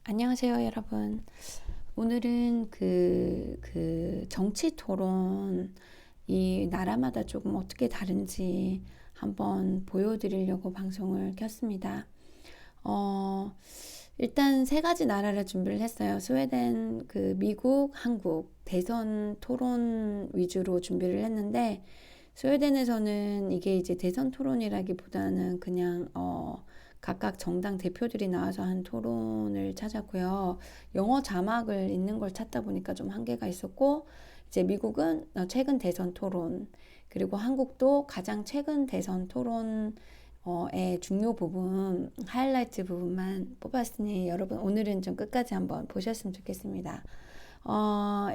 안녕하세요, 여러분. 오늘은 그 정치 토론, 이 나라마다 조금 어떻게 다른지 한번 보여드리려고 방송을 켰습니다. 일단 세 가지 나라를 준비를 했어요. 스웨덴, 미국, 한국 대선 토론 위주로 준비를 했는데, 스웨덴에서는 이게 이제 대선 토론이라기보다는 그냥 각각 정당 대표들이 나와서 한 토론을 찾았고요. 영어 자막을 있는 걸 찾다 보니까 좀 한계가 있었고, 이제 미국은 최근 대선 토론, 그리고 한국도 가장 최근 대선 토론의 중요 부분, 하이라이트 부분만 뽑았으니 여러분 오늘은 좀 끝까지 한번 보셨으면 좋겠습니다.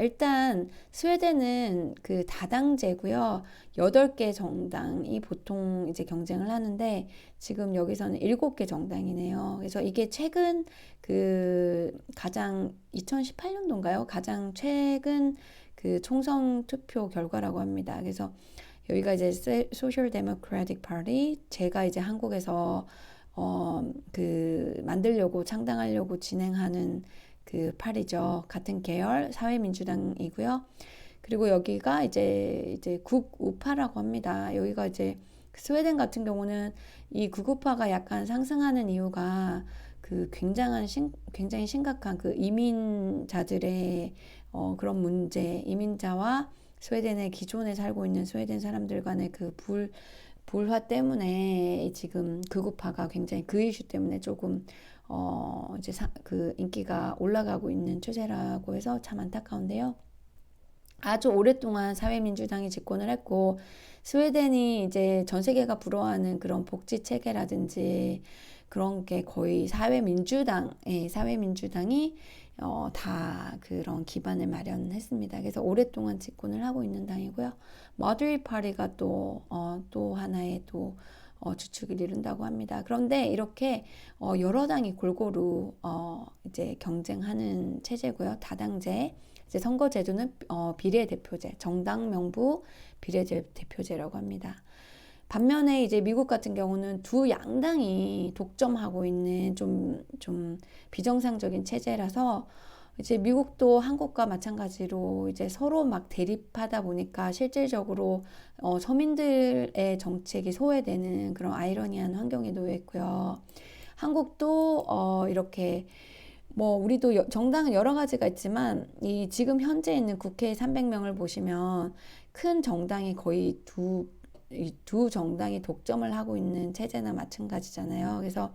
일단 스웨덴은 그 다당제고요. 8개 정당이 보통 이제 경쟁을 하는데 지금 여기서는 7개 정당이네요. 그래서 이게 최근 가장 2018년도인가요? 가장 최근 그 총선 투표 결과라고 합니다. 그래서 여기가 이제 소셜 데모크라틱 파티, 제가 이제 한국에서 만들려고 창당하려고 진행하는 그 파리죠. 같은 계열 사회민주당이고요. 그리고 여기가 이제 국우파라고 합니다. 여기가 이제 스웨덴 같은 경우는 이 국우파가 약간 상승하는 이유가 굉장히 심각한 그 이민자들의 그런 문제, 이민자와 스웨덴의 기존에 살고 있는 스웨덴 사람들 간의 그 불화 때문에 지금 극우파가 굉장히 그 이슈 때문에 조금 이제 인기가 올라가고 있는 추세라고 해서 참 안타까운데요. 아주 오랫동안 사회민주당이 집권을 했고, 스웨덴이 이제 전 세계가 부러워하는 그런 복지 체계라든지 그런 게 거의 사회민주당이 다 그런 기반을 마련했습니다. 그래서 오랫동안 집권을 하고 있는 당이고요. 머더리 파티가 또 하나의 주축을 이룬다고 합니다. 그런데 이렇게 여러 당이 골고루 이제 경쟁하는 체제고요. 다당제. 이제 선거 제도는 비례대표제, 정당 명부 비례대표제라고 합니다. 반면에 이제 미국 같은 경우는 두 양당이 독점하고 있는 좀 비정상적인 체제라서 이제 미국도 한국과 마찬가지로 이제 서로 막 대립하다 보니까 실질적으로 서민들의 정책이 소외되는 그런 아이러니한 환경에 놓여 있고요. 한국도 이렇게 우리도 정당은 여러 가지가 있지만 이 지금 현재 있는 국회 300명을 보시면 큰 정당이 거의 두 정당이 독점을 하고 있는 체제나 마찬가지잖아요. 그래서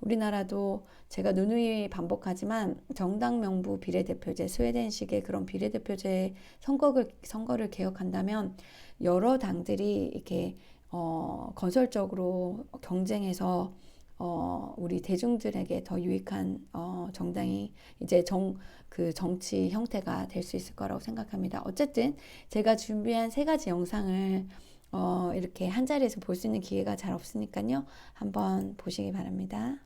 우리나라도 제가 누누이 반복하지만 정당 명부 비례대표제, 스웨덴식의 그런 비례대표제 선거를 개혁한다면 여러 당들이 이렇게 건설적으로 경쟁해서 우리 대중들에게 더 유익한 정당이 이제 정치 형태가 될 수 있을 거라고 생각합니다. 어쨌든 제가 준비한 세 가지 영상을 이렇게 한 자리에서 볼 수 있는 기회가 잘 없으니까요. 한번 보시기 바랍니다.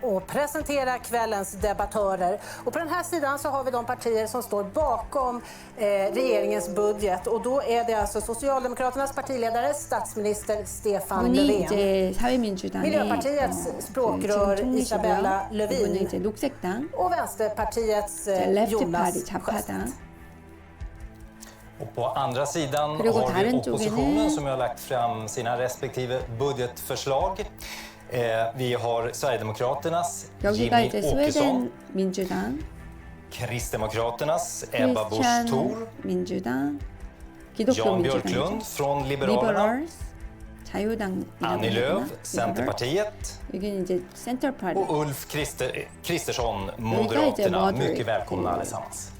Och presentera kvällens debattörer. Och på den här sidan så har vi de partier som står bakom regeringens budget. Och då är det alltså Socialdemokraternas partiledare, statsminister Stefan Löfven. 이제 사회민주당의 Miljöpartiets språkrör Isabella Lövin. 이제 녹색당. Och Vänsterpartiets Jonas Sjöstedt. Och på andra sidan har vi oppositionen som har lagt fram sina respektive budgetförslag. Vi har Sverigedemokraternas Jimmy Åkesson, Kristdemokraternas Ebba Busch Thor, Jan Björklund från Liberalerna, Annie Lööf, Centerpartiet och Ulf Kristersson, Moderaterna. Mycket välkomna allesammans.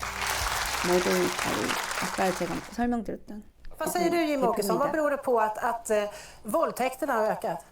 Vad säger du Jimmy Åkesson, vad beror det på att våldtäkterna har ökat?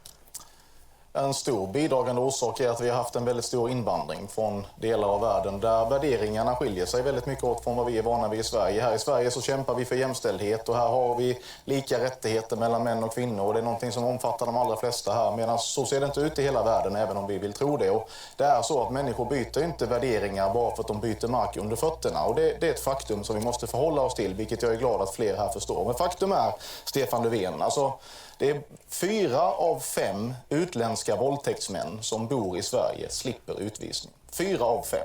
En stor bidragande orsak är att vi har haft en väldigt stor invandring från delar av världen där värderingarna skiljer sig väldigt mycket åt från vad vi är vana vid i Sverige. Här i Sverige så kämpar vi för jämställdhet och här har vi lika rättigheter mellan män och kvinnor och det är någonting som omfattar de allra flesta här, medan så ser det inte ut i hela världen även om vi vill tro det. Och det är så att människor byter inte värderingar bara för att de byter mark under fötterna och det är ett faktum som vi måste förhålla oss till, vilket jag är glad att fler här förstår. Men faktum är, Stefan Löfven, alltså det är 4 av 5 utländska våldtäktsmän som bor i Sverige slipper utvisning. 4 av 5.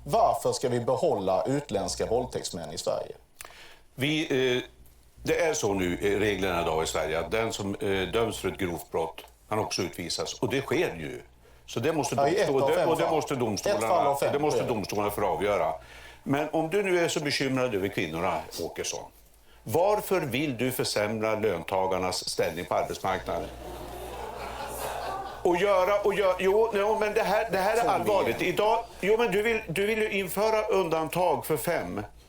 Varför ska vi behålla utländska våldtäktsmän i Sverige? Det är så nu i reglerna idag i Sverige att den som döms för ett grovt brott kan också utvisas. Och det sker ju. Så det måste domstolarna få avgöra. Men om du nu är så bekymrad över kvinnorna, Åkesson, varför vill du försämra löntagarnas ställning på arbetsmarknaden? Men det här är allvarligt. Idag, men du vill ju införa undantag för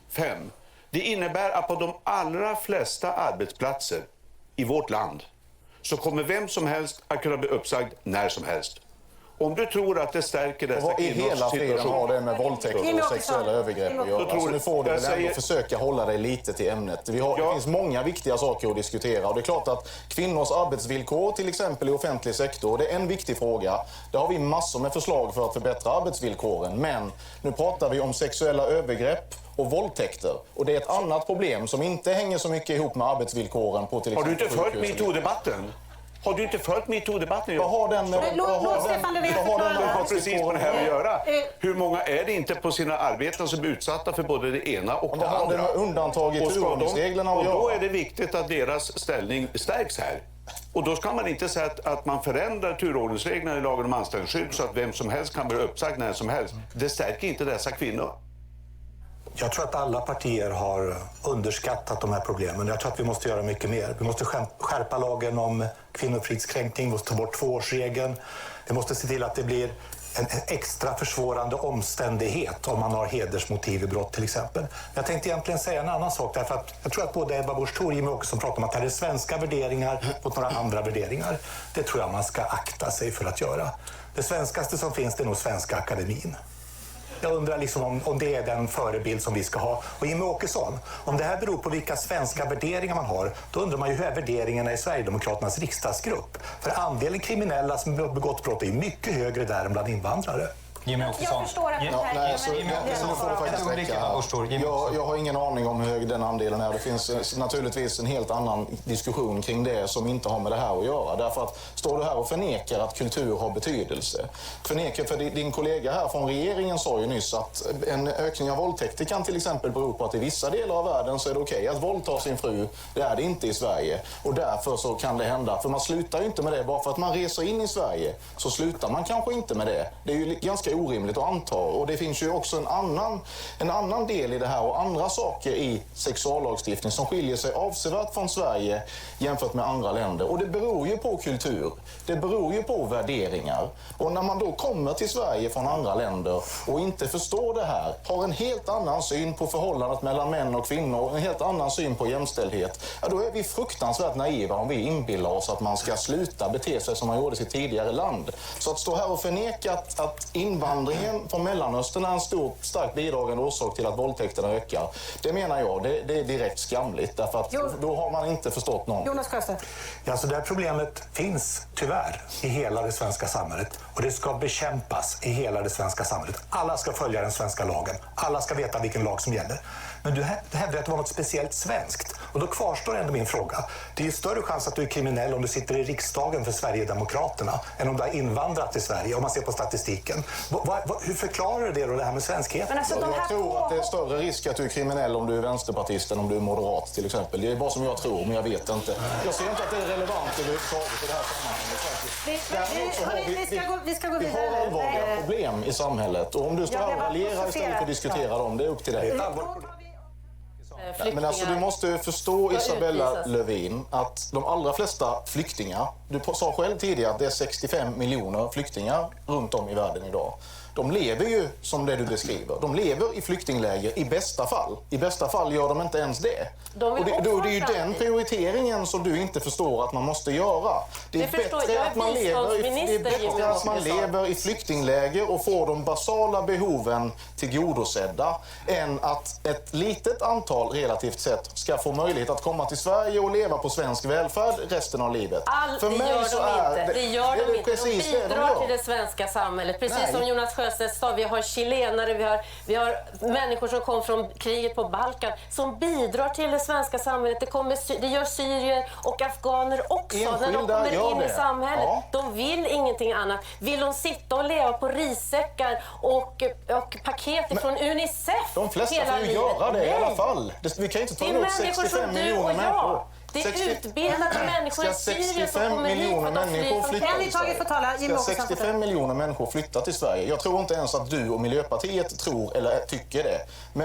fem. Det innebär att på de allra flesta arbetsplatser i vårt land så kommer vem som helst att kunna bli uppsagd när som helst. Om du tror att det stärker dessa kvinnors situation... Vad i hela friden har det med våldtäkter och sexuella övergrepp att göra? Alltså, nu får du väl ändå försöka hålla dig lite till ämnet. Det finns många viktiga saker att diskutera. Och det är klart att kvinnors arbetsvillkor, till exempel i offentlig sektor, det är en viktig fråga. Där har vi massor med förslag för att förbättra arbetsvillkoren. Men nu pratar vi om sexuella övergrepp och våldtäkter. Och det är ett annat problem som inte hänger så mycket ihop med arbetsvillkoren på till exempel... Har du inte följt MeToo-debatten? Har du inte följt MeToo-debatten? Vad har den med precis med det här att göra? Hur många är det inte på sina arbeten som är utsatta för både det ena och det andra? Vad har undantag i turordningsreglerna att göra? Och då är det viktigt att deras ställning stärks här. Och då ska man inte säga att man förändrar turordningsreglerna i lagen om anställningsskydd så att vem som helst kan bli uppsagd när som helst. Det stärker inte dessa kvinnor. Jag tror att alla partier har underskattat de här problemen. Jag tror att vi måste göra mycket mer. Vi måste skärpa lagen om kvinnofridskränkning, vi måste ta bort 2-årsregeln. Vi måste se till att det blir en extra försvårande omständighet om man har hedersmotiv i brott till exempel. Jag tänkte egentligen säga en annan sak därför att jag tror att både Ebba Busch Thor och Jimmie Åkesson pratar om att det här är svenska värderingar mot några andra värderingar. Det tror jag man ska akta sig för att göra. Det svenskaste som finns det är nog Svenska Akademin. Jag undrar liksom om det är den förebild som vi ska ha. Och Jimmie Åkesson, om det här beror på vilka svenska värderingar man har, då undrar man ju hur är värderingarna i Sverigedemokraternas riksdagsgrupp? För andelen kriminella som har begått brott är mycket högre där än bland invandrare. Jag förstår att jag har ingen aning om hur hög den andelen är. Det finns naturligtvis en helt annan diskussion kring det som inte har med det här att göra. Därför att står du här och förnekar att kultur har betydelse. För din kollega här från regeringen sa ju nyss att en ökning av våldtäkter kan till exempel bero på att i vissa delar av världen så är det okej att våldta sin fru. Det är det inte i Sverige. Och därför så kan det hända. För man slutar ju inte med det. Bara för att man reser in i Sverige så slutar man kanske inte med det. Det är ju ganska orimligt att anta. Och det finns ju också en annan del i det här och andra saker i sexuallagstiftning som skiljer sig avsevärt från Sverige jämfört med andra länder. Och det beror ju på kultur. Det beror ju på värderingar. Och när man då kommer till Sverige från andra länder och inte förstår det här, har en helt annan syn på förhållandet mellan män och kvinnor och en helt annan syn på jämställdhet, ja, då är vi fruktansvärt naiva om vi inbillar oss att man ska sluta bete sig som man gjorde i sitt tidigare land. Så att stå här och förneka att invandringen från Mellanöstern är en starkt bidragande orsak till att våldtäkterna ökar, det menar jag, det är direkt skamligt. Därför att då har man inte förstått någon. Jonas Sjöstedt. Ja, så det här problemet finns tyvärr i hela det svenska samhället. Och det ska bekämpas i hela det svenska samhället. Alla ska följa den svenska lagen. Alla ska veta vilken lag som gäller. Men du hävdar att det var något speciellt svenskt. Och då kvarstår ändå min fråga. Det är ju större chans att du är kriminell om du sitter i riksdagen för Sverigedemokraterna än om du har invandrat till Sverige, om man ser på statistiken. Hur förklarar du det här med svenskhet? Men alltså, jag tror att det är större risk att du är kriminell om du är vänsterpartist än om du är moderat till exempel. Det är bara som jag tror, men jag vet inte. Jag ser inte att det är relevant överhuvudtaget i det här sammanhanget. Vi ska gå vidare. Vi har allvarliga problem i samhället. Och om du står här och raljerar istället för att diskutera dem, det är upp till dig. Men alltså, du måste förstå, Isabella Lövin, att de allra flesta flyktingar, du sa själv tidigare att det är 65 miljoner flyktingar runt om i världen idag. De lever ju som det du beskriver. De lever i flyktingläger i bästa fall. I bästa fall gör de inte ens det. Och det är ju den prioriteringen som du inte förstår att man måste göra. Det är bättre att man lever i flyktingläger och får de basala behoven tillgodosedda än att ett litet antal relativt sett ska få möjlighet att komma till Sverige och leva på svensk välfärd resten av livet. Det gör de inte. De bidrar till det svenska samhället. Precis som Jonas Sjöstedt Sjöstedt sa, vi har chilenare, vi har människor som kom från kriget på Balkan som bidrar till det svenska samhället. Det gör syrier och afghaner också när de kommer in i samhället. Ja. De vill ingenting annat. Vill de sitta och leva på rissäckar och paket från Unicef? De flesta får ju göra det i alla fall. Vi kan inte ta emot 65 miljoner människor. Det är utbildade människor i Syrien som kommer hit för att de flyr. Ska 65 miljoner människor flytta till Sverige? Jag tror inte ens att du och Miljöpartiet tror eller tycker det.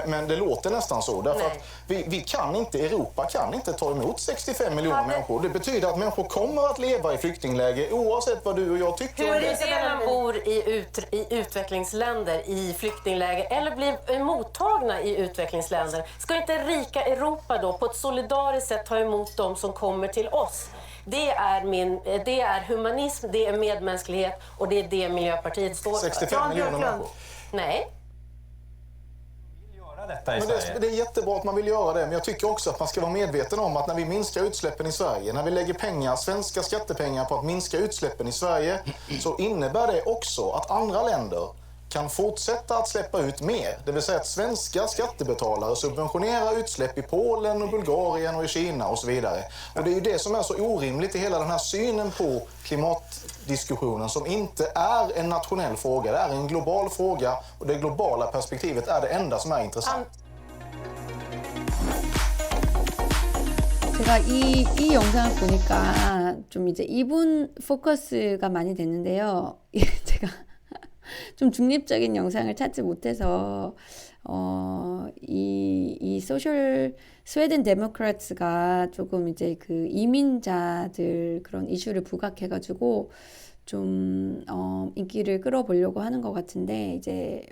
Men det låter nästan så. Därför att vi kan inte, Europa kan inte ta emot 65 miljoner människor. Det betyder att människor kommer att leva i flyktingläger oavsett vad du och jag tycker om det. Hur är det när man bor i utvecklingsländer, i flyktingläger eller blir mottagna i utvecklingsländer? Ska inte rika Europa då på ett solidariskt sätt ta emot de som kommer till oss? Det är humanism, det är medmänsklighet och det är det Miljöpartiet står för. 65 miljoner människor? Nej. Det är jättebra att man vill göra det, men jag tycker också att man ska vara medveten om att när vi minskar utsläppen i Sverige, när vi lägger pengar, svenska skattepengar på att minska utsläppen i Sverige, så innebär det också att andra länder kan fortsätta att släppa ut mer. Det vill säga att svenska skattebetalare subventionerar utsläpp i Polen och Bulgarien och i Kina och så vidare. Och det är ju det som är så orimligt i hela den här synen på klimatdiskussionen som inte är en nationell fråga. Det är en global fråga och det globala perspektivet är det enda som är intressant. 제가 이 영상을 보니까 좀 이제 이분 포커스가 많이 됐는데요. 제가 좀 중립적인 영상을 찾지 못해서 이 소셜 스웨덴 데모크라츠가 조금 이제 그 이민자들 그런 이슈를 부각해가지고 좀 인기를 끌어보려고 하는 것 같은데 이제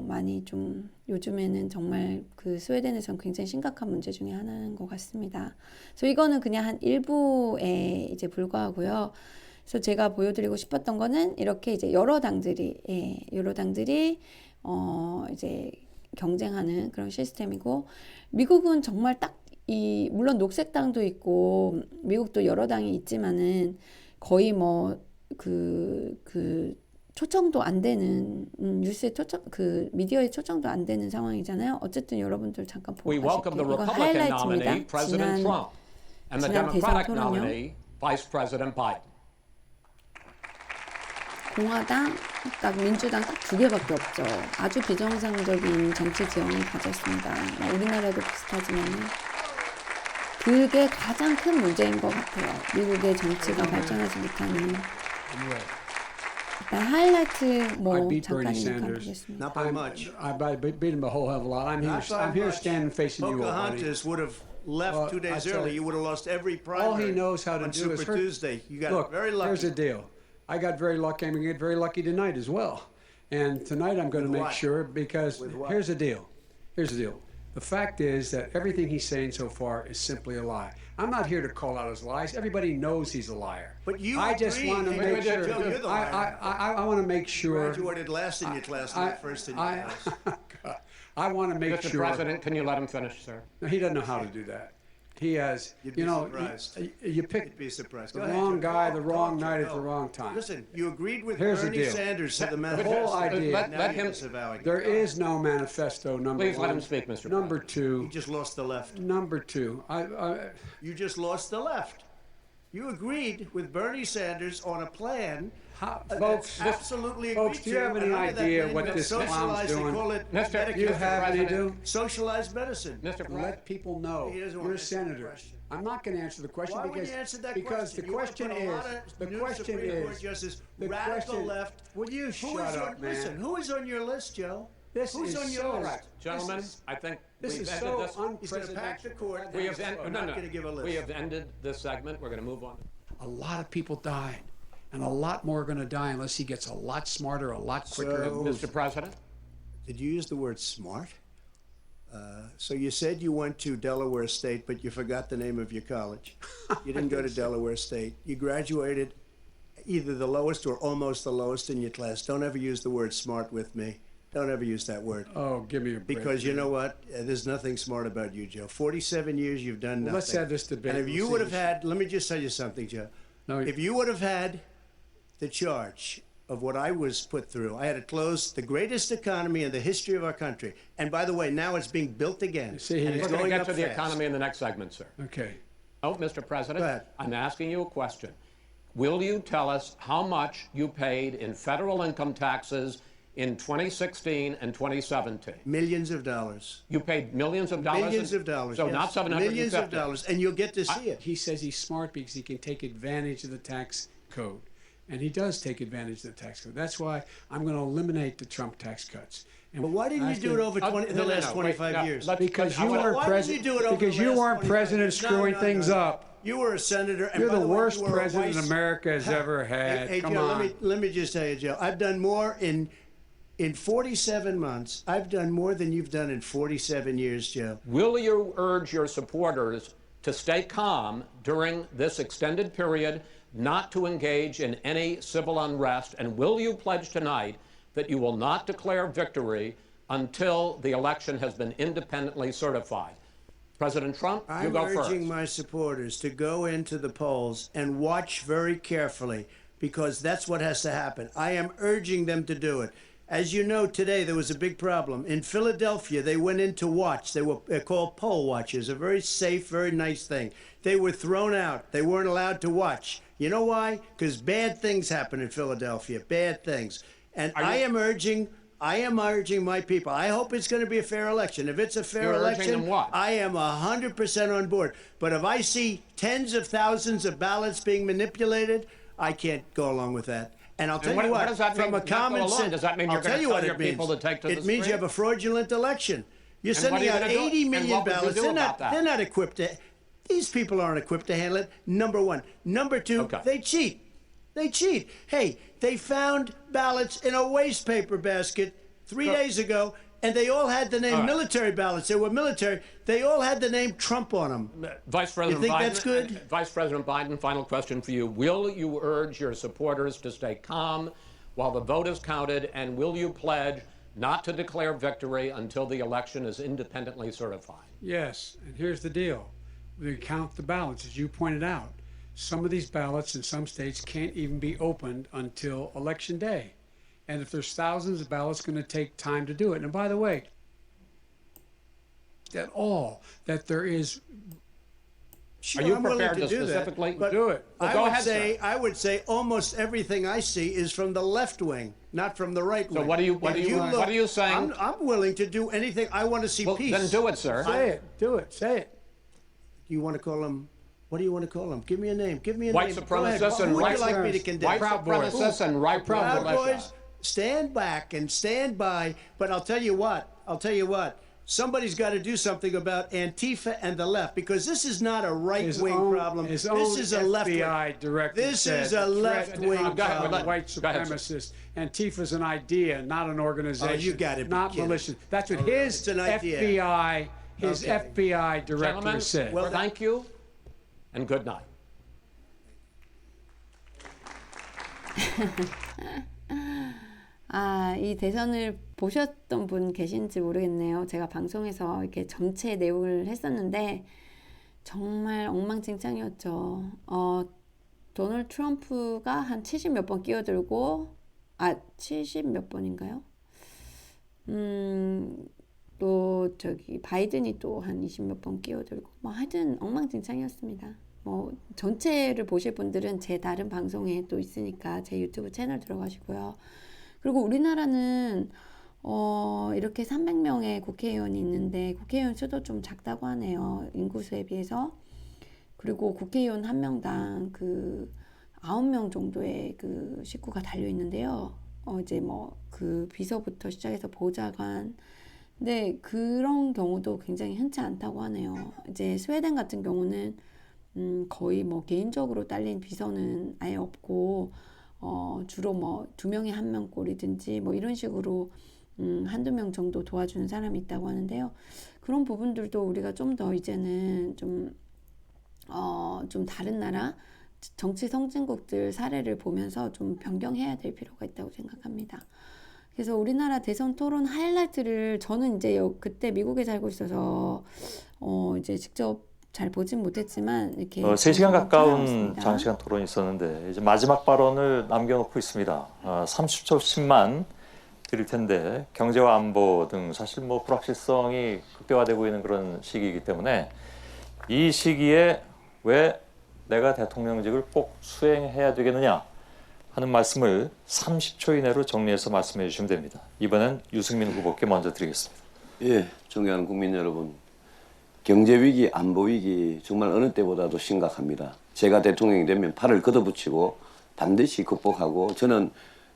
많이 좀 요즘에는 정말 그 스웨덴에선 굉장히 심각한 문제 중에 하나인 것 같습니다. 그래서 이거는 그냥 한 일부에 이제 불과하고요. 그래서 제가 보여드리고 싶었던 거는 이렇게 이제 여러 당들이 이제 경쟁하는 그런 시스템이고, 미국은 정말 딱 물론 녹색당도 있고 미국도 여러 당이 있지만은 거의 뭐 그 초청도 안 되는 뉴스에 미디어에 초청도 안 되는 상황이잖아요. 어쨌든 여러분들 잠깐 보고 We welcome the 이건 Republican nominee, 하이라이트입니다. President Trump, and the 지난 Democratic 대선 토론요. nominee, Vice President Biden. 공화당, 딱 민주당 딱 두 개밖에 없죠. 아주 비정상적인 정치 지형을 가졌습니다. 우리나라도 비슷하지만 그게 가장 큰 문제인 것 같아요. 미국의 정치가 발전하지 못하는. 일단 하이라이트 I beat 잠깐이니까 Bernie Sanders. 보겠습니다. Not by much. I beat him a whole hell of a lot. I'm here standing facing you, buddy. Pocahontas would have left 2 days early. You would have lost every primary. All he knows how to on do is Super Tuesday. You got Look, very lucky. here's the deal. I got very lucky. I'm going to get very lucky tonight as well. And tonight I'm going to With make what? sure, because With what? here's the deal. Here's the deal. The fact is that everything he's saying so far is simply a lie. I'm not here to call out his lies. Everybody knows he's a liar. But you I just agree. want to Wait, make sure. Joe, you're the liar. I want to make sure. Graduated last in your class, not first in your class. I want to make Mr. sure. President, can you let him finish, sir? No, he doesn't know how to do that. He has, You'd be surprised. you picked You'd be surprised. the Go ahead, wrong Joe. guy, Go, the wrong Joe, night at go. the wrong time. Listen, you agreed with Here's the Bernie deal. Sanders to the The manifesto. whole idea. Let him. There is no manifesto, number Please one. let him speak, Mr. Number President. two. You just lost the left. Number two. You just lost the left. You agreed with Bernie Sanders on a plan. Folks, Absolutely agreed folks, do you to, have any and under that idea plan, what you this have clown's socialized, they doing? call it Mr. Do you Medicare. have any President. do? Socialized medicine. Mr. President. Let people know. He doesn't want You're to answer the senators. question. I'm not going to answer the question Why would because you answer that because question? the question You is want to put a lot of the new question Supreme Court is justice, the radical question. left. Would you Who shut is up, on, man? Listen, who is on your list, Joe? This Who's is on your so list? Gentlemen, This is- I think This we've is ended so this. He's going to pack the unprecedented. court. We have I'm not going to give a list. We have ended this segment. We're going to move on. A lot of people died, and a lot more are going to die unless he gets a lot smarter, a lot quicker. So- Mr. President. Did you use the word smart? So you said you went to Delaware State, but you forgot the name of your college. You didn't go to Delaware State. You graduated either the lowest or almost the lowest in your class. Don't ever use the word smart with me. Don't ever use that word. Oh, give me a break. Because you know what? There's nothing smart about you, Joe. 47 years you've done nothing. Let's have this debate. And if We'll you see would have this. had, let me just tell you something, Joe. No, If you would have had the charge of what I was put through. I had to close the greatest economy in the history of our country. And by the way, now it's being built again. See, and it's We're going going to get up to the fast. economy in the next segment, sir. Okay. Oh, Mr. President, Go ahead. I'm asking you a question. Will you tell us how much you paid in federal income taxes in 2016 and 2017? Millions of dollars. You paid millions of dollars? Millions of dollars. So yes. not 750. Millions of dollars. And you'll get to see it. He says he's smart because he can take advantage of the tax code. And he does take advantage of the tax code. That's why I'm going to eliminate the Trump tax cuts. And But why didn't you do it over the last 25 years? Because you Why weren't didn't president. you do it over Because the you last weren't 25 president years? No, screwing no, things no. up. You were a senator. And You're by the way, worst you were a president vice- America has ever had. Hey, Come Joe, on. let me just tell you, Joe. I've done more in 47 months. I've done more than you've done in 47 years, Joe. Will you urge your supporters to stay calm during this extended period, not to engage in any civil unrest? And will you pledge tonight that you will not declare victory until the election has been independently certified? President Trump, you I'm go first. urging my supporters to go into the polls and watch very carefully, because that's what has to happen. I am urging them to do it. As you know, today there was a big problem. In Philadelphia, they went in to watch. They're called poll watchers, a very safe, very nice thing. They were thrown out. They weren't allowed to watch. You know why? Because bad things happen in Philadelphia, bad things. And I am urging my people. I hope it's going to be a fair election. If it's a fair You're urging election, them what? I am 100% on board. But if I see tens of thousands of ballots being manipulated, I can't go along with that. And I'll tell what- you what what, does that from mean, a not go common along? sense, Does that mean you're I'll tell gonna you tell what your it means. people to take to the It means you street? have a fraudulent election. You're And what are sending you out gonna do? 80 And million what would you ballots. do about that? They're not equipped to. These people aren't equipped to handle it. Number one. Number two, Okay. they cheat. They cheat. Hey, they found ballots in a wastepaper basket 3 days ago, and they all had the name All right. military ballots. They were military. They all had the name Trump on them. Vice President You think Biden, that's good? Vice President Biden, final question for you. Will you urge your supporters to stay calm while the vote is counted, and will you pledge not to declare victory until the election is independently certified? Yes, and here's the deal. We count the ballots, as you pointed out. Some of these ballots in some states can't even be opened until Election Day. And if there's thousands of ballots, it's going to take time to do it. And by the way, that there is. Sure, Are you I'm willing prepared to do that, specifically but do it? Well, I go would ahead, say sir. I would say almost everything I see is from the left wing, not from the right wing. what are you- what If are you saying? I'm willing to do anything. I want to see Well, peace. then do it, sir. Say it. Do it. Say it. You want to call them? What do you want to call them? Give me a name. Give me a White name. Go ahead. supremacists and Who would right you like me to condemn? White Proud Boys. supremacists and right Proud militia. Boys, stand back and stand by. But I'll tell you what. Somebody's got to do something about Antifa and the left, because this is not a right-wing problem. His This own is a left-wing. FBI director This said is a the threat left-wing of problem. white Go ahead, sir. supremacists. Antifa's an idea, not an organization. Oh, you gotta be not kidding. militia. That's what his It's an idea. FBI, his Okay. FBI director Gentlemen, said. Well, thank you and good night. 이 대선을 보셨던 분 계신지 모르겠네요. 제가 방송에서 이렇게 전체 내용을 했었는데 정말 엉망진창이었죠. 도널드 트럼프가 한 70 몇 번 끼어들고 70 몇 번인가요? 또 바이든이 또 한 20 몇 번 끼어들고 하여튼 엉망진창이었습니다. 전체를 보실 분들은 제 다른 방송에 또 있으니까 제 유튜브 채널 들어가시고요. 그리고 우리나라는 이렇게 300명의 국회의원이 있는데 국회의원 수도 좀 작다고 하네요. 인구수에 비해서. 그리고 국회의원 한 명당 9명 정도의 식구가 달려 있는데요. 이제 그 비서부터 시작해서 보좌관. 근데 그런 경우도 굉장히 흔치 않다고 하네요. 이제 스웨덴 같은 경우는 거의 개인적으로 딸린 비서는 아예 없고 주로 2명에 1명 꼴이든지 이런 식으로 한두 명 정도 도와주는 사람이 있다고 하는데요. 그런 부분들도 우리가 좀 더 이제는 좀 다른 나라 정치 선진국들 사례를 보면서 좀 변경해야 될 필요가 있다고 생각합니다. 그래서 우리나라 대선 토론 하이라이트를 저는 이제 그때 미국에 살고 있어서 이제 직접 잘 보진 못했지만 이렇게 3시간 가까운 찾아봤습니다. 장시간 토론이 있었는데 이제 마지막 발언을 남겨놓고 있습니다. 30초씩만 드릴 텐데 경제와 안보 등 사실 뭐 불확실성이 극대화되고 있는 그런 시기이기 때문에 이 시기에 왜 내가 대통령직을 꼭 수행해야 되겠느냐 하는 말씀을 30초 이내로 정리해서 말씀해 주시면 됩니다. 이번엔 유승민 후보께 먼저 드리겠습니다. 예, 존경하는 국민 여러분. 경제 위기, 안보 위기 정말 어느 때보다도 심각합니다. 제가 대통령이 되면 팔을 걷어붙이고 반드시 극복하고 저는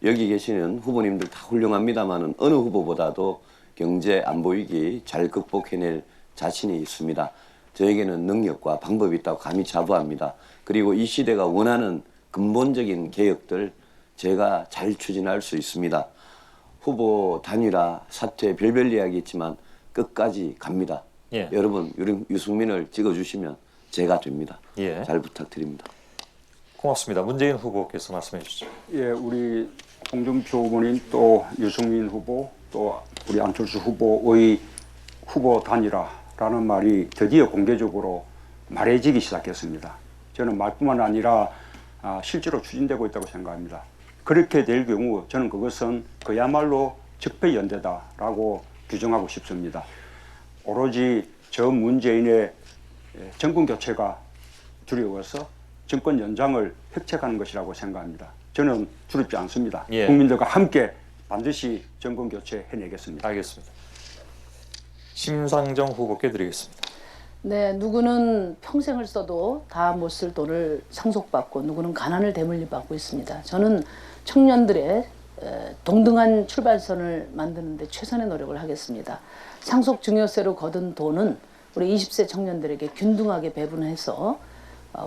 여기 계시는 후보님들 다 훌륭합니다만은 어느 후보보다도 경제 안보 위기 잘 극복해낼 자신이 있습니다. 저에게는 능력과 방법이 있다고 감히 자부합니다. 그리고 이 시대가 원하는 근본적인 개혁들 제가 잘 추진할 수 있습니다. 후보 단일화, 사퇴 별별 이야기 있지만 끝까지 갑니다. 예. 여러분 유승민을 찍어주시면 제가 됩니다. 예. 잘 부탁드립니다. 고맙습니다. 문재인 후보께서 말씀해 주시죠. 예, 우리 홍준표 후보님 또 유승민 후보 또 우리 안철수 후보의 후보 단일화라는 말이 드디어 공개적으로 말해지기 시작했습니다. 저는 말뿐만 아니라 실제로 추진되고 있다고 생각합니다. 그렇게 될 경우 저는 그것은 그야말로 적폐연대다라고 규정하고 싶습니다. 오로지 저 문재인의 정권 교체가 두려워서 정권 연장을 획책하는 것이라고 생각합니다. 저는 두렵지 않습니다. 예. 국민들과 함께 반드시 정권 교체 해내겠습니다. 알겠습니다. 심상정 후보께 드리겠습니다. 네, 누구는 평생을 써도 다 못 쓸 돈을 상속받고 누구는 가난을 대물림 받고 있습니다. 저는 청년들의 동등한 출발선을 만드는 데 최선의 노력을 하겠습니다. 상속 증여세로 거둔 돈은 우리 20세 청년들에게 균등하게 배분해서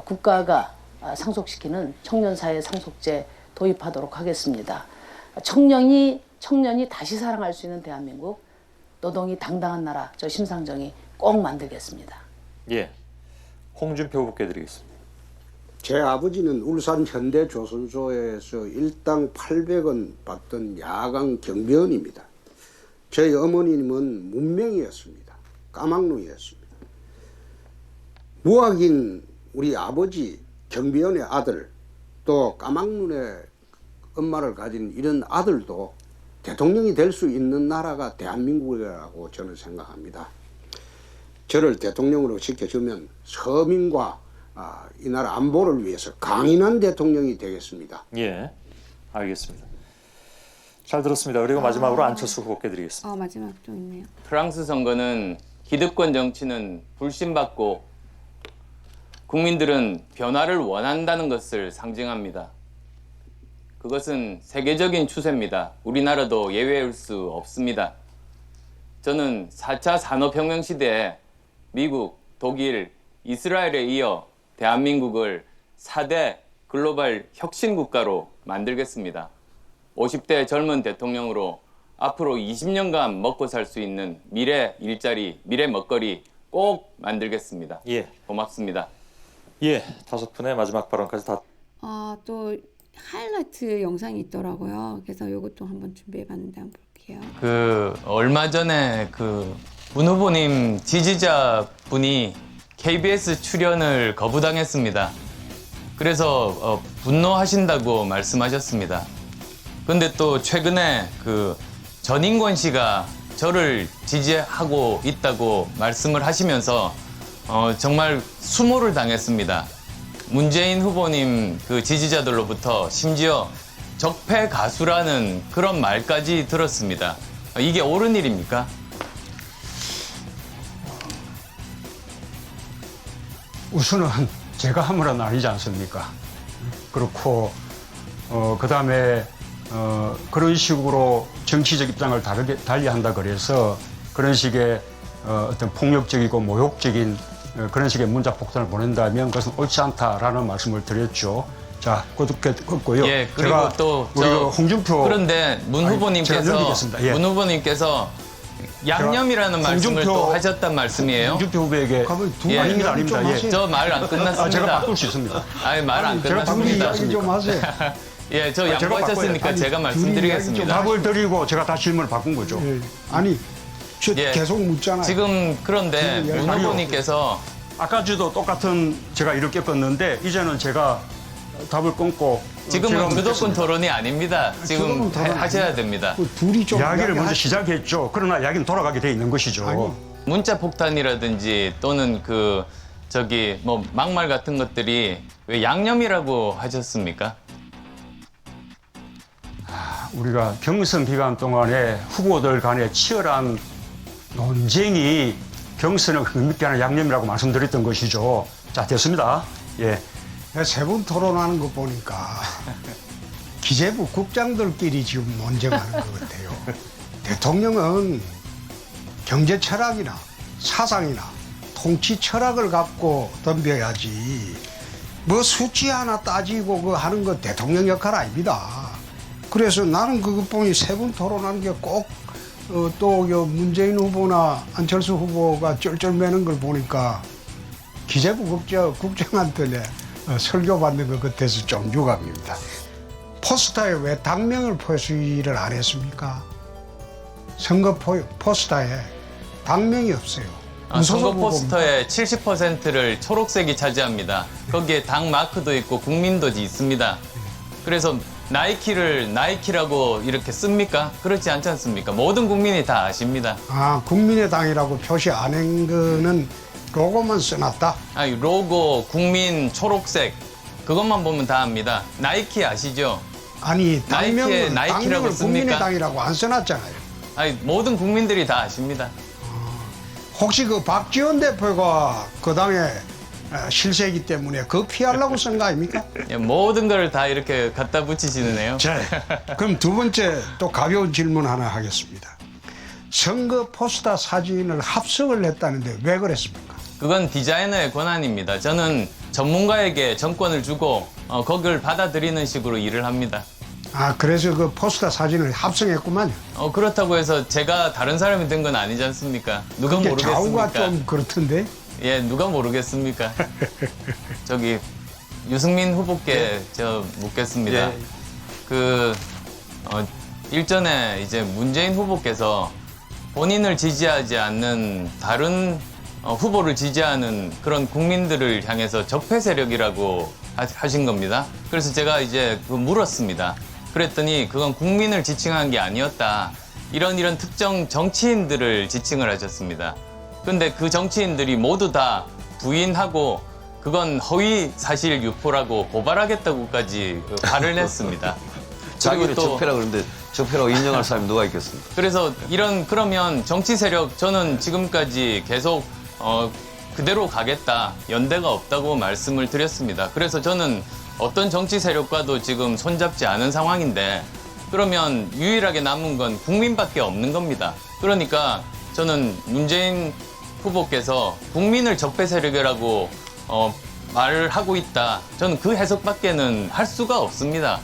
국가가 상속시키는 청년사회 상속제 도입하도록 하겠습니다. 청년이 다시 사랑할 수 있는 대한민국, 노동이 당당한 나라, 저 심상정이 꼭 만들겠습니다. 예, 홍준표 후보께 드리겠습니다. 제 아버지는 울산 현대조선소에서 일당 800원 받던 야간 경비원입니다. 저희 어머님은 문맹이었습니다. 까막눈이었습니다. 무학인 우리 아버지 경비원의 아들 또 까막눈의 엄마를 가진 이런 아들도 대통령이 될 수 있는 나라가 대한민국이라고 저는 생각합니다. 저를 대통령으로 시켜주면 서민과 이 나라 안보를 위해서 강인한 대통령이 되겠습니다. 예, 알겠습니다. 잘 들었습니다. 그리고 마지막으로 안철수 후보께 드리겠습니다. 마지막 좀 있네요. 프랑스 선거는 기득권 정치는 불신받고 국민들은 변화를 원한다는 것을 상징합니다. 그것은 세계적인 추세입니다. 우리나라도 예외일 수 없습니다. 저는 4차 산업혁명 시대에 미국, 독일, 이스라엘에 이어 대한민국을 4대 글로벌 혁신국가로 만들겠습니다. 50대 젊은 대통령으로 앞으로 20년간 먹고 살 수 있는 미래 일자리, 미래 먹거리 꼭 만들겠습니다. 예. 고맙습니다. 예, 5분의 마지막 발언까지 다. 또 하이라이트 영상이 있더라고요. 그래서 이것도 한번 준비해봤는데 한번 볼게요. 얼마 전에 문 후보님 지지자분이 KBS 출연을 거부당했습니다. 그래서 분노하신다고 말씀하셨습니다. 근데 또 최근에 전인권 씨가 저를 지지하고 있다고 말씀을 하시면서 정말 수모를 당했습니다. 문재인 후보님 지지자들로부터 심지어 적폐 가수라는 그런 말까지 들었습니다. 이게 옳은 일입니까? 우선은 제가 한 말은 아니지 않습니까? 그렇고 그다음에 그런 식으로 정치적 입장을 달리한다 그래서 그런 식의 어떤 폭력적이고 모욕적인 그런 식의 문자 폭탄을 보낸다면 그것은 옳지 않다라는 말씀을 드렸죠. 자, 그렇고요. 예, 그리고 또 홍준표 그런데 문 후보님께서 양념이라는 말씀을 또 하셨단 말씀이에요. 홍준표 후보에게 아닙니다. 예. 저 말 안 끝났습니다. 제가 바꿀 수 있습니다. 말 안 끝났습니다. 좀 하세요. 예, 저 양보하셨으니까 제가 말씀드리겠습니다. 답을 드리고 제가 다시 질문을 바꾼 거죠. 아니, 계속 묻잖아요. 지금 그런데 문 후보님께서 아까도 똑같은 제가 이렇게 껐는데 이제는 제가 답을 끊고 지금은 무조건 토론이 아닙니다. 지금 하셔야 됩니다. 둘이 좀 이야기를 먼저 시작했죠. 그러나 이야기는 돌아가게 돼 있는 것이죠. 문자 폭탄이라든지 또는 뭐 막말 같은 것들이 왜 양념이라고 하셨습니까? 우리가 경선 기간 동안에 후보들 간의 치열한 논쟁이 경선을 흥미있게 하는 양념이라고 말씀드렸던 것이죠. 자, 됐습니다. 예. 세 분 토론하는 거 보니까 기재부 국장들끼리 지금 논쟁하는 것 같아요. 대통령은 경제 철학이나 사상이나 통치 철학을 갖고 덤벼야지 뭐 수치 하나 따지고 그 하는 거 대통령 역할 아닙니다. 그래서 나는 그것 보니 세 분 토론하는 게 꼭 또 문재인 후보나 안철수 후보가 쩔쩔매는 걸 보니까 기재부 국장한테 설교 받는 것 같아서 좀 유감입니다. 포스터에 왜 당명을 표시를 안 했습니까? 선거 포스터에 당명이 없어요. 선거 포스터의 70%를 초록색이 차지합니다. 거기에 당 마크도 있고 국민도 있습니다. 그래서 나이키를 나이키라고 이렇게 씁니까? 그렇지 않지 않습니까? 모든 국민이 다 아십니다. 아, 국민의당이라고 표시 안 한 거는 로고만 써놨다? 아니, 로고, 국민, 초록색 그것만 보면 다 압니다. 나이키 아시죠? 아니, 나이키에 나이키라고 씁니까? 국민의당이라고 안 써놨잖아요. 아니, 모든 국민들이 다 아십니다. 혹시 그 박지원 대표가 그 당에 실세이기 때문에 그거 피하려고 쓴 거 아닙니까? 예, 모든 걸 다 이렇게 갖다 붙이시네요. 자, 그럼 두 번째 또 가벼운 질문 하나 하겠습니다. 선거 포스터 사진을 합성을 했다는데 왜 그랬습니까? 그건 디자이너의 권한입니다. 저는 전문가에게 정권을 주고 거기를 받아들이는 식으로 일을 합니다. 아, 그래서 그 포스터 사진을 합성했구만요. 그렇다고 해서 제가 다른 사람이 된 건 아니지 않습니까? 누가 모르겠습니까? 좌우가 좀 그렇던데? 예, 누가 모르겠습니까? 저기 유승민 후보께 저 묻겠습니다. 일전에 이제 문재인 후보께서 본인을 지지하지 않는 다른 후보를 지지하는 그런 국민들을 향해서 적폐 세력이라고 하신 겁니다. 그래서 제가 이제 물었습니다. 그랬더니 그건 국민을 지칭한 게 아니었다. 이런 특정 정치인들을 지칭을 하셨습니다. 근데 그 정치인들이 모두 다 부인하고 그건 허위 사실 유포라고 고발하겠다고까지 발을 냈습니다. 자기를 적폐라고 그러는데 적폐라고 인정할 사람이 누가 있겠습니까? 그래서 그러면 정치 세력 저는 지금까지 계속 그대로 가겠다. 연대가 없다고 말씀을 드렸습니다. 그래서 저는 어떤 정치 세력과도 지금 손잡지 않은 상황인데 그러면 유일하게 남은 건 국민밖에 없는 겁니다. 그러니까 저는 문재인 후보께서 국민을 적폐 세력이라고 말을 하고 있다. 저는 그 해석밖에는 할 수가 없습니다.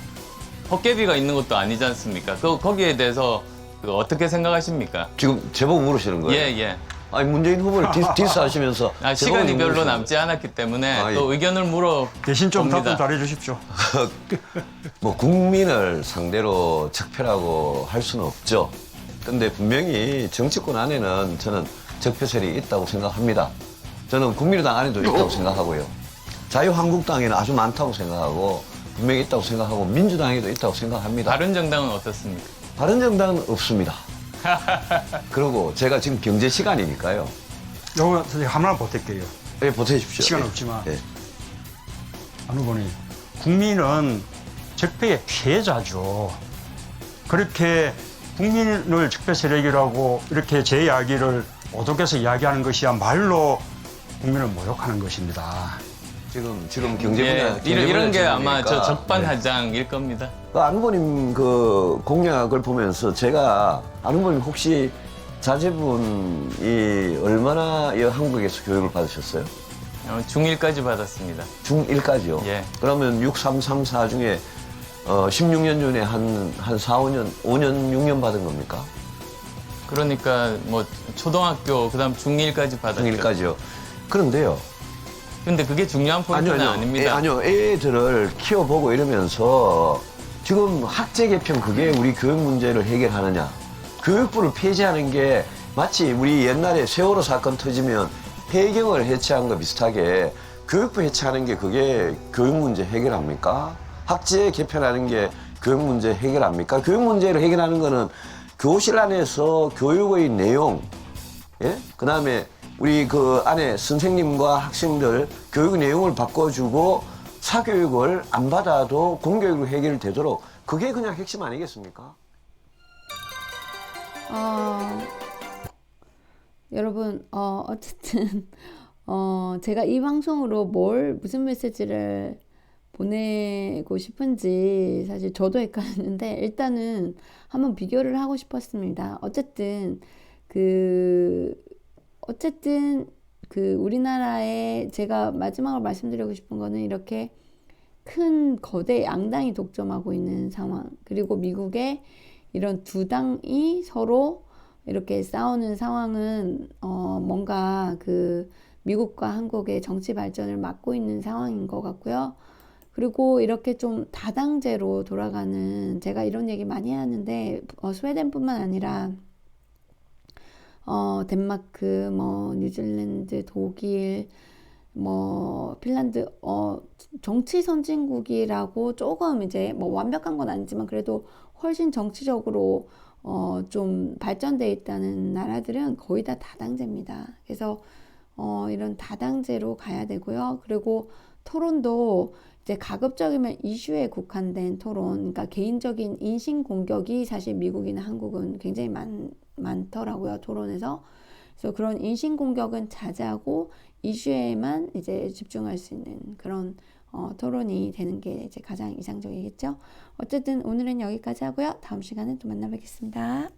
헛개비가 있는 것도 아니지 않습니까? 거기에 대해서 어떻게 생각하십니까? 지금 제보고 물으시는 거예요? 예. 아니 문재인 후보를 디스하시면서 시간이 별로 남지 않았기 때문에 또 의견을 물어 대신 좀 답변 잘해 주십시오. 뭐 국민을 상대로 적폐라고 할 수는 없죠. 근데 분명히 정치권 안에는 저는 적폐 세력이 있다고 생각합니다. 저는 국민의당 안에도 있다고 생각하고요. 자유한국당에는 아주 많다고 생각하고 분명히 있다고 생각하고 민주당에도 있다고 생각합니다. 바른정당은 어떻습니까? 바른정당은 없습니다. 그리고 제가 지금 경제 시간이니까요. 요거 하나만 보탤게요. 예, 보태십시오. 시간 없지만. 안 후보님, 국민은 적폐의 피해자죠. 그렇게 국민을 적폐 세력이라고 이렇게 제 이야기를 오독해서 이야기하는 것이야말로 국민을 모욕하는 것입니다. 지금 경제 분야 이런 게 아마 저 적반하장일 겁니다. 안 후보님 그 공약을 보면서 제가 안 후보님 혹시 자제분이 얼마나 한국에서 교육을 받으셨어요? 중1까지 받았습니다. 중1까지요? 예. 그러면 6, 3, 3, 4 중에 16년 전에 한 4, 5년, 5년, 6년 받은 겁니까? 그러니까 뭐 초등학교 그다음 중1까지 받았죠. 중1까지요. 그런데요. 근데 그게 중요한 포인트는 아닙니다. 아니요. 애들을 키워보고 이러면서 지금 학제 개편 그게 우리 교육 문제를 해결하느냐. 교육부를 폐지하는 게 마치 우리 옛날에 세월호 사건 터지면 해경을 해체한 거 비슷하게 교육부 해체하는 게 그게 교육 문제 해결합니까? 학제 개편하는 게 교육 문제 해결합니까? 교육 문제를 해결하는 거는 교실 안에서 교육의 내용, 예? 그 다음에 우리 그 안에 선생님과 학생들 교육 내용을 바꿔주고 사교육을 안 받아도 공교육으로 해결되도록 그게 그냥 핵심 아니겠습니까? 여러분, 어쨌든, 제가 이 방송으로 무슨 메시지를 보내고 싶은지 사실 저도 헷갈렸는데, 일단은 한번 비교를 하고 싶었습니다. 어쨌든 우리나라에 제가 마지막으로 말씀드리고 싶은 거는 이렇게 큰 거대 양당이 독점하고 있는 상황, 그리고 미국의 이런 두 당이 서로 이렇게 싸우는 상황은 뭔가 미국과 한국의 정치 발전을 막고 있는 상황인 것 같고요. 그리고 이렇게 좀 다당제로 돌아가는, 제가 이런 얘기 많이 하는데 스웨덴뿐만 아니라 덴마크, 뉴질랜드, 독일, 핀란드, 정치 선진국이라고 조금 이제 완벽한 건 아니지만 그래도 훨씬 정치적으로 좀 발전돼 있다는 나라들은 거의 다 다당제입니다. 그래서 이런 다당제로 가야 되고요. 그리고 토론도 이제 가급적이면 이슈에 국한된 토론, 그러니까 개인적인 인신 공격이 사실 미국이나 한국은 굉장히 많더라고요, 토론에서. 그래서 그런 인신 공격은 자제하고 이슈에만 이제 집중할 수 있는 그런 토론이 되는 게 이제 가장 이상적이겠죠. 어쨌든 오늘은 여기까지 하고요. 다음 시간에 또 만나 뵙겠습니다.